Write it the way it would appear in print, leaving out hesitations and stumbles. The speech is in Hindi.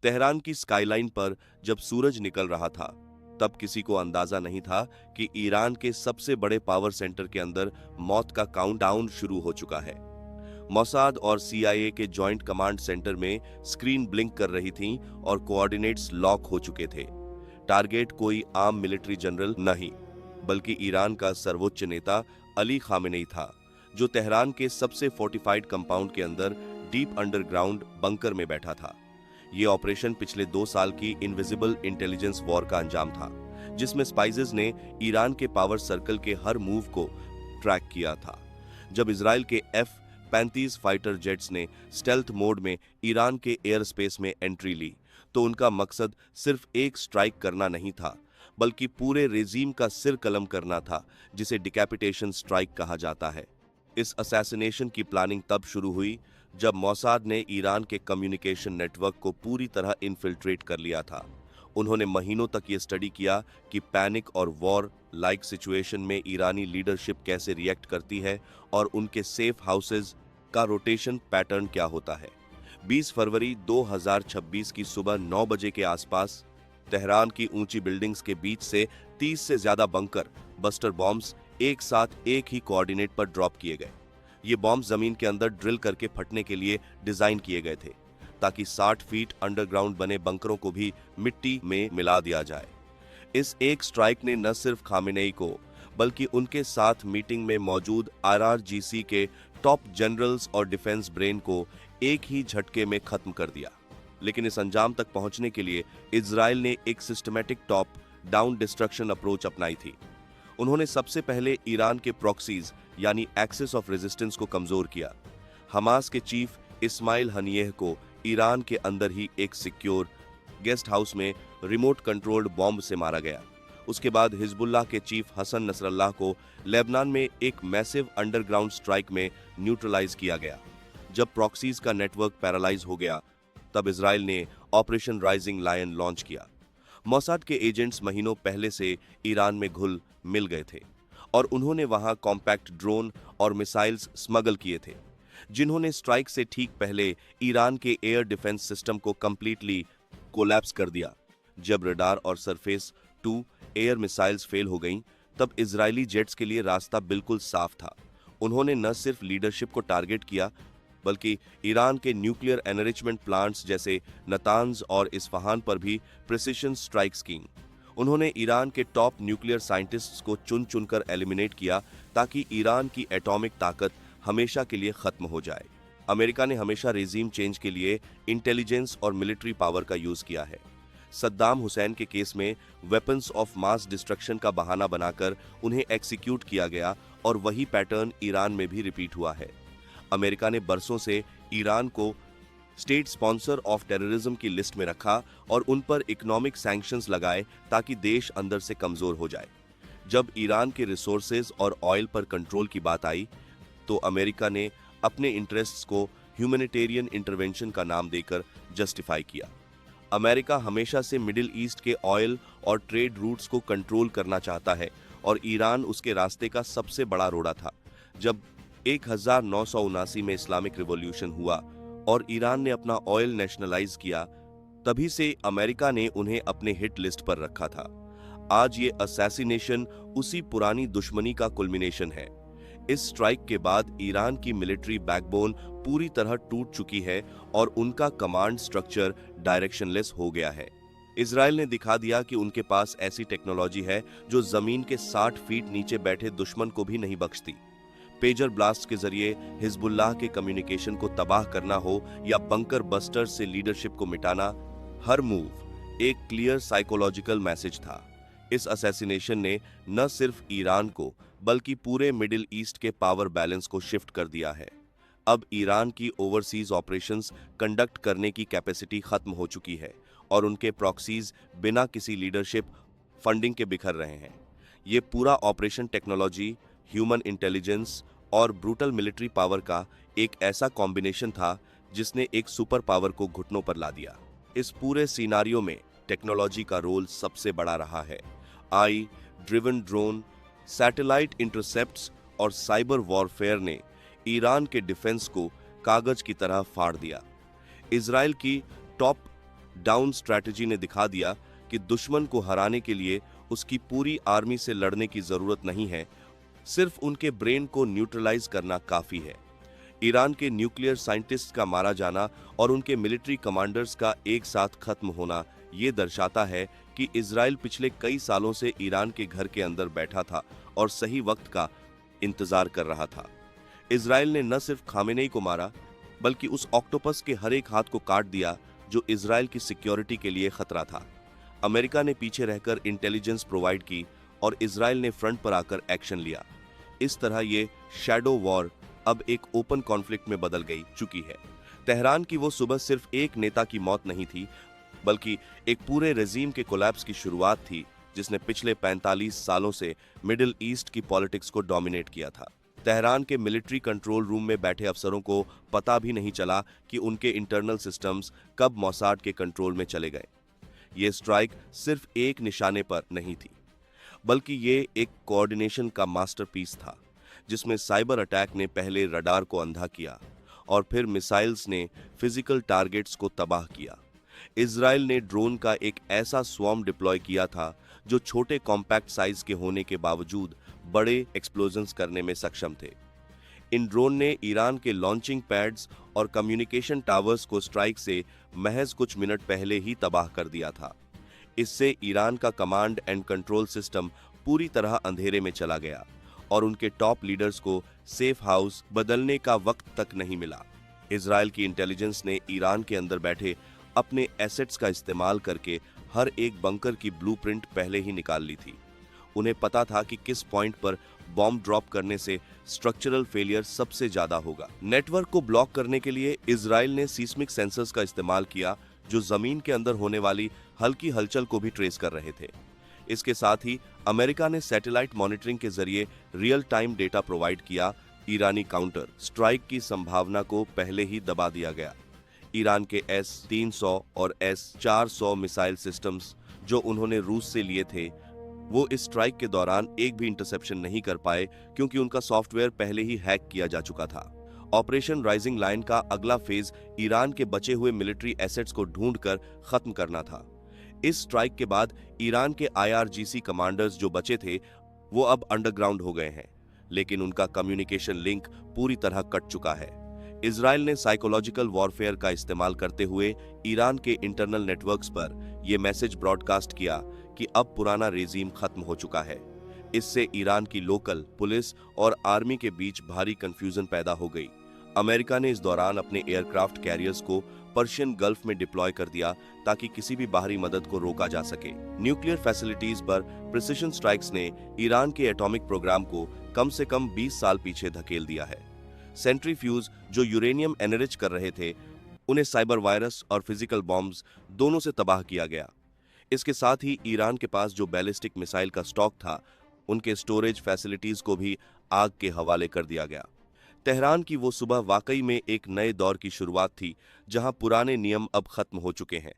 तेहरान की स्काईलाइन पर जब सूरज निकल रहा था, तब किसी को अंदाजा नहीं था कि ईरान के सबसे बड़े पावर सेंटर के अंदर मौत का काउंटडाउन शुरू हो चुका है। मोसाद और सीआईए के जॉइंट कमांड सेंटर में स्क्रीन ब्लिंक कर रही थीं और कोऑर्डिनेट्स लॉक हो चुके थे। टारगेट कोई आम मिलिट्री जनरल नहीं, बल्कि ईरान का सर्वोच्च नेता अली खामेनेई था, जो तेहरान के सबसे फोर्टिफाइड कंपाउंड के अंदर डीप अंडरग्राउंड बंकर में बैठा था। यह ऑपरेशन पिछले 2 साल की इनविजिबल इंटेलिजेंस वॉर का अंजाम था, जिसमें स्पाइसेस ने ईरान के पावर सर्कल के हर मूव को ट्रैक किया था। जब इजराइल के F-35 फाइटर जेट्स ने स्टेल्थ मोड में ईरान के एयर स्पेस में एंट्री ली, तो उनका मकसद सिर्फ एक स्ट्राइक करना नहीं था, बल्कि पूरे रेजीम का सिर कलम करना था, जिसे डिकैपिटेशन स्ट्राइक कहा जाता है। इस असैसिनेशन की प्लानिंग तब शुरू हुई जब मोसाद ने ईरान के कम्युनिकेशन नेटवर्क को पूरी तरह इन्फिल्ट्रेट कर लिया था। उन्होंने महीनों तक ये स्टडी किया कि पैनिक और वॉर लाइक सिचुएशन में ईरानी लीडरशिप कैसे रिएक्ट करती है और उनके सेफ हाउसेज का रोटेशन पैटर्न क्या होता है। 20 फरवरी 2026 की सुबह 9 बजे के आसपास तेहरान की ऊंची बिल्डिंग्स के बीच से 30 से ज्यादा बंकर बस्टर बॉम्ब्स एक साथ एक ही कोऑर्डिनेट पर ड्रॉप किए गए। ये बॉम्ब जमीन के अंदर ड्रिल करके फटने के लिए डिजाइन किए गए थे, ताकि 60 फीट अंडरग्राउंड बने बंकरों को भी मिट्टी में मिला दिया जाए। इस एक स्ट्राइक ने न सिर्फ खामेनेई को, बल्कि उनके साथ मीटिंग में मौजूद IRGC के टॉप जनरल्स और डिफेंस ब्रेन को एक ही झटके में खत्म कर दिया। लेकिन इस अंजाम तक पहुंचने के लिए इजराइल ने एक systematic top down destruction approach अपनाई थी। उन्होंने सबसे पहले ईरान के प्रॉक्सीज यानी एक्सिस ऑफ रेजिस्टेंस को कमजोर किया। हमास के चीफ इस्माइल हनियह को ईरान के अंदर ही एक सिक्योर गेस्ट हाउस में रिमोट कंट्रोल्ड बॉम्ब से मारा गया। उसके बाद हिजबुल्लाह के चीफ हसन नसरल्लाह को लेबनान में एक मैसिव अंडरग्राउंड स्ट्राइक में न्यूट्रलाइज किया गया। जब प्रॉक्सीज का नेटवर्क पैरालाइज हो गया, तब इजराइल ने ऑपरेशन राइजिंग लायन लॉन्च किया। मोसाद के एजेंट्स महीनों पहले से ईरान में घुल मिल गए थे और उन्होंने वहां कॉम्पैक्ट ड्रोन और मिसाइल्स स्मगल किए थे, जिन्होंने स्ट्राइक से ठीक पहले ईरान के एयर डिफेंस सिस्टम को कंप्लीटली कोलैप्स कर दिया। जब रडार और surface to air missiles fail हो गईं, तब इजरायली जेट्स के लिए रास्ता बिल्कुल साफ था। उन्होंने न सिर्फ लीडरशिप को टारगेट किया, बल्कि ईरान के न्यूक्लियर एनरिचमेंट प्लांट्स जैसे नतांज और इस्फहान पर भी प्रिसिशन स्ट्राइक्स की। उन्होंने ईरान के टॉप न्यूक्लियर साइंटिस्ट्स को चुन चुनकर एलिमिनेट किया, ताकि ईरान की एटॉमिक ताकत हमेशा के लिए खत्म हो जाए। अमेरिका ने हमेशा रेजीम चेंज के लिए इंटेलिजेंस और मिलिट्री पावर का यूज किया है। सद्दाम हुसैन के केस में वेपन्स ऑफ मास डिस्ट्रक्शन का बहाना बनाकर उन्हें एक्सिक्यूट किया गया, और वही पैटर्न ईरान में भी रिपीट हुआ है। अमेरिका ने बरसों से ईरान को स्टेट स्पॉन्सर ऑफ टेररिज्म की लिस्ट में रखा और उन पर इकोनॉमिक सैंक्शंस लगाए, ताकि देश अंदर से कमजोर हो जाए। जब ईरान के रिसोर्सेज और ऑयल पर कंट्रोल की बात आई, तो अमेरिका ने अपने इंटरेस्ट्स को ह्यूमैनिटेरियन इंटरवेंशन का नाम देकर जस्टिफाई किया। अमेरिका हमेशा से मिडिल ईस्ट के ऑयल और ट्रेड रूट्स को कंट्रोल करना चाहता है, और ईरान उसके रास्ते का सबसे बड़ा रोड़ा था। जब 1979 में इस्लामिक रिवॉल्यूशन हुआ और ईरान ने अपना ऑयल नेशनलाइज किया, तभी से अमेरिका ने उन्हें अपने हिट लिस्ट पर रखा था। आज ये असैसिनेशन उसी पुरानी दुश्मनी का कुल्मिनेशन है। इस स्ट्राइक के बाद ईरान की मिलिट्री बैकबोन पूरी तरह टूट चुकी है और उनका कमांड स्ट्रक्चर डायरेक्शनलेस हो गया है। इजराइल ने दिखा दिया कि उनके पास ऐसी टेक्नोलॉजी है जो जमीन के 60 फीट नीचे बैठे दुश्मन को भी नहीं बख्शती। पेजर ब्लास्ट के जरिए हिजबुल्लाह के कम्युनिकेशन को तबाह करना हो या बंकर बस्टर से लीडरशिप को मिटाना, हर मूव एक क्लियर साइकोलॉजिकल मैसेज था। इस असैसिनेशन ने न सिर्फ ईरान को, बल्कि पूरे मिडिल ईस्ट के पावर बैलेंस को शिफ्ट कर दिया है। अब ईरान की ओवरसीज ऑपरेशंस कंडक्ट करने की कैपेसिटी खत्म हो चुकी है और उनके प्रॉक्सीज बिना किसी लीडरशिप फंडिंग के बिखर रहे हैं। ये पूरा ऑपरेशन टेक्नोलॉजी, ह्यूमन इंटेलिजेंस और ब्रूटल मिलिट्री पावर का एक ऐसा कॉम्बिनेशन था जिसने एक सुपर पावर को घुटनों पर ला दिया। इस पूरे सिनारियो में टेक्नोलॉजी का रोल सबसे बड़ा रहा है। आई ड्रिवन ड्रोन, सैटेलाइट इंटरसेप्ट्स और साइबर वॉरफेयर ने ईरान के डिफेंस को कागज की तरह फाड़ दिया। इजराइल की टॉप डाउन स्ट्रैटेजी ने दिखा दिया कि दुश्मन को हराने के लिए उसकी पूरी आर्मी से लड़ने की जरूरत नहीं है, सिर्फ उनके ब्रेन को न्यूट्रलाइज करना काफी है। ईरान के न्यूक्लियर साइंटिस्ट का मारा जाना और उनके मिलिट्री कमांडर्स का एक साथ खत्म होना ये दर्शाता है कि इजराइल पिछले कई सालों से ईरान के घर के अंदर बैठा था और सही वक्त का इंतजार कर रहा था। इजराइल ने न सिर्फ खामेनेई को मारा, बल्कि उस ऑक्टोपस के हर एक हाथ को काट दिया जो इजराइल की सिक्योरिटी के लिए खतरा था। अमेरिका ने पीछे रहकर इंटेलिजेंस प्रोवाइड की और इजराइल ने फ्रंट पर आकर एक्शन लिया। इस तरह ये शैडो वॉर अब एक ओपन कॉन्फ्लिक्ट में बदल गई चुकी है। तेहरान की वो सुबह सिर्फ एक नेता की मौत नहीं थी, बल्कि एक पूरे रेजीम के कोलैप्स की शुरुआत थी जिसने पिछले 45 सालों से मिडिल ईस्ट की पॉलिटिक्स को डोमिनेट किया था। तेहरान के मिलिट्री कंट्रोल रूम में बैठे अफसरों को पता भी नहीं चला कि उनके इंटरनल सिस्टम्स कब मोसाद के कंट्रोल में चले गए। ये स्ट्राइक सिर्फ एक निशाने पर नहीं थी, बल्कि ये एक कोऑर्डिनेशन का मास्टरपीस था, जिसमें साइबर अटैक ने पहले रडार को अंधा किया और फिर मिसाइल्स ने फिजिकल टारगेट्स को तबाह किया। इजराइल ने ड्रोन का एक ऐसा स्वॉर्म डिप्लॉय किया था जो छोटे कॉम्पैक्ट साइज के होने के बावजूद बड़े एक्सप्लोजन्स करने में सक्षम थे। इन ड्रोन ने ईरान के लॉन्चिंग पैड्स और कम्युनिकेशन टावर्स को स्ट्राइक से महज कुछ मिनट पहले ही तबाह कर दिया था। इससे ईरान का कमांड एंड कंट्रोल सिस्टम पूरी तरह अंधेरे में चला गया और उनके टॉप लीडर्स को सेफ हाउस बदलने का वक्त तक नहीं मिला। इजराइल की इंटेलिजेंस ने ईरान के अंदर बैठे अपने एसेट्स का इस्तेमाल करके हर एक बंकर की ब्लूप्रिंट पहले ही निकाल ली थी। उन्हें पता था कि किस पॉइंट पर बॉम्ब ड्रॉप करने से स्ट्रक्चरल फेलियर सबसे ज्यादा होगा। नेटवर्क को ब्लॉक करने के लिए इजराइल ने सीस्मिक सेंसर्स का इस्तेमाल किया, जो जमीन के अंदर होने वाली हल्की हलचल को भी ट्रेस कर रहे थे। इसके साथ ही अमेरिका ने सैटेलाइट मॉनिटरिंग के जरिए रियल टाइम डेटा प्रोवाइड किया। ईरानी काउंटर स्ट्राइक की संभावना को पहले ही दबा दिया गया। ईरान के S-300 और S-400 मिसाइल सिस्टम्स जो उन्होंने रूस से लिए थे, वो इस स्ट्राइक के दौरान एक भी इंटरसेप्शन नहीं कर पाए, क्योंकि उनका सॉफ्टवेयर पहले ही हैक किया जा चुका था। ऑपरेशन राइजिंग लाइन का अगला फेज ईरान के बचे हुए मिलिट्री एसेट्स को ढूंढकर खत्म करना था। इस स्ट्राइक के बाद ईरान के IRGC कमांडर्स जो बचे थे, वो अब अंडरग्राउंड हो गए हैं, लेकिन उनका कम्युनिकेशन लिंक पूरी तरह कट चुका है। इजराइल ने साइकोलॉजिकल वॉरफेयर का इस्तेमाल करते हुए ईरान के इंटरनल नेटवर्क्स पर यह मैसेज ब्रॉडकास्ट किया कि अब पुराना रेजीम खत्म हो चुका है। इससे ईरान की लोकल पुलिस और आर्मी के बीच भारी कंफ्यूजन पैदा हो गई। अमेरिका ने इस दौरान अपने एयरक्राफ्ट कैरियर्स को पर्शियन गल्फ में डिप्लॉय कर दिया ताकि किसी भी बाहरी मदद को रोका जा सके। न्यूक्लियर फैसिलिटीज पर प्रिसिशन स्ट्राइक्स ने ईरान के एटॉमिक प्रोग्राम को कम से कम 20 साल पीछे धकेल दिया है। सेंट्रीफ्यूज जो यूरेनियम एनरिच कर रहे थे, उन्हें साइबर वायरस और फिजिकल बॉम्ब्स दोनों से तबाह किया गया। इसके साथ ही ईरान के पास जो बैलिस्टिक मिसाइल का स्टॉक था, उनके स्टोरेज फैसिलिटीज को भी आग के हवाले कर दिया गया। तेहरान की वो सुबह वाकई में एक नए दौर की शुरुआत थी, जहां पुराने नियम अब खत्म हो चुके हैं।